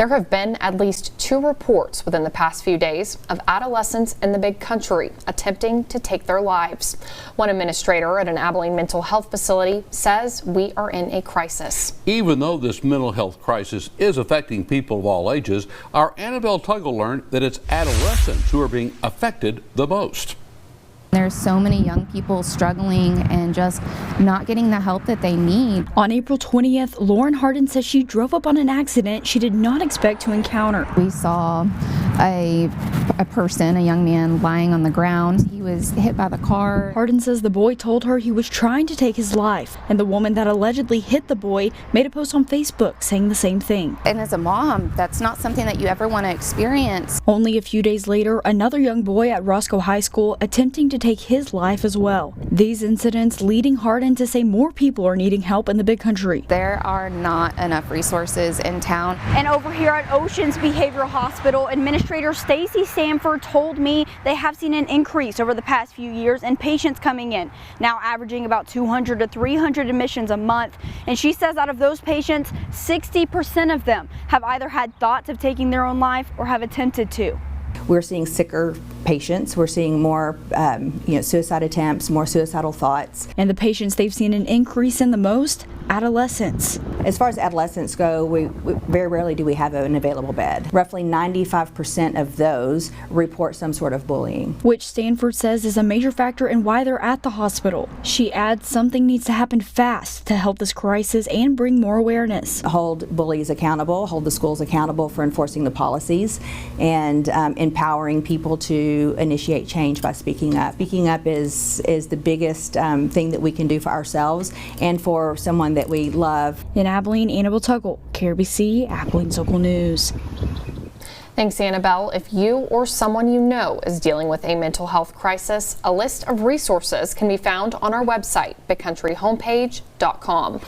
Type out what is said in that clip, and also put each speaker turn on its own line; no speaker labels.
There have been at least 2 reports within the past few days of adolescents in the Big Country attempting to take their lives. One administrator at an Abilene mental health facility says we are in a crisis.
Even though this mental health crisis is affecting people of all ages, our Annabelle Tuggle learned that it's adolescents who are being affected the most.
There's so many young people struggling and just not getting the help that they need.
On April 20th, Lauren Hardin says she drove up on an accident she did not expect to encounter.
We saw a person, a young man, lying on the ground. He was hit by the car.
Hardin says the boy told her he was trying to take his life, and the woman that allegedly hit the boy made a post on Facebook saying the same thing.
And as a mom, that's not something that you ever want to experience.
Only a few days later, another young boy at Roscoe High School attempting to take his life as well. These incidents leading Hardin to say more people are needing help in the Big Country.
There are not enough resources in town.
And over here at Oceans Behavioral Hospital, Administrator Stacy Sanford told me they have seen an increase over the past few years in patients coming in, now averaging about 200 to 300 admissions a month. And she says out of those patients, 60% of them have either had thoughts of taking their own life or have attempted to.
We're seeing sicker patients. We're seeing more suicide attempts, more suicidal thoughts.
And the patients they've seen an increase in the most? Adolescents.
As far as adolescents go, we very rarely do we have an available bed. Roughly 95% of those report some sort of bullying,
which Stanford says is a major factor in why they're at the hospital. She adds something needs to happen fast to help this crisis and bring more awareness.
Hold bullies accountable, hold the schools accountable for enforcing the policies, and empowering people to initiate change by speaking up. Speaking up is the biggest thing that we can do for ourselves and for someone that we love.
In Abilene, Annabelle Tuggle, KRBC, Abilene's local news.
Thanks, Annabelle. If you or someone you know is dealing with a mental health crisis, a list of resources can be found on our website, bigcountryhomepage.com.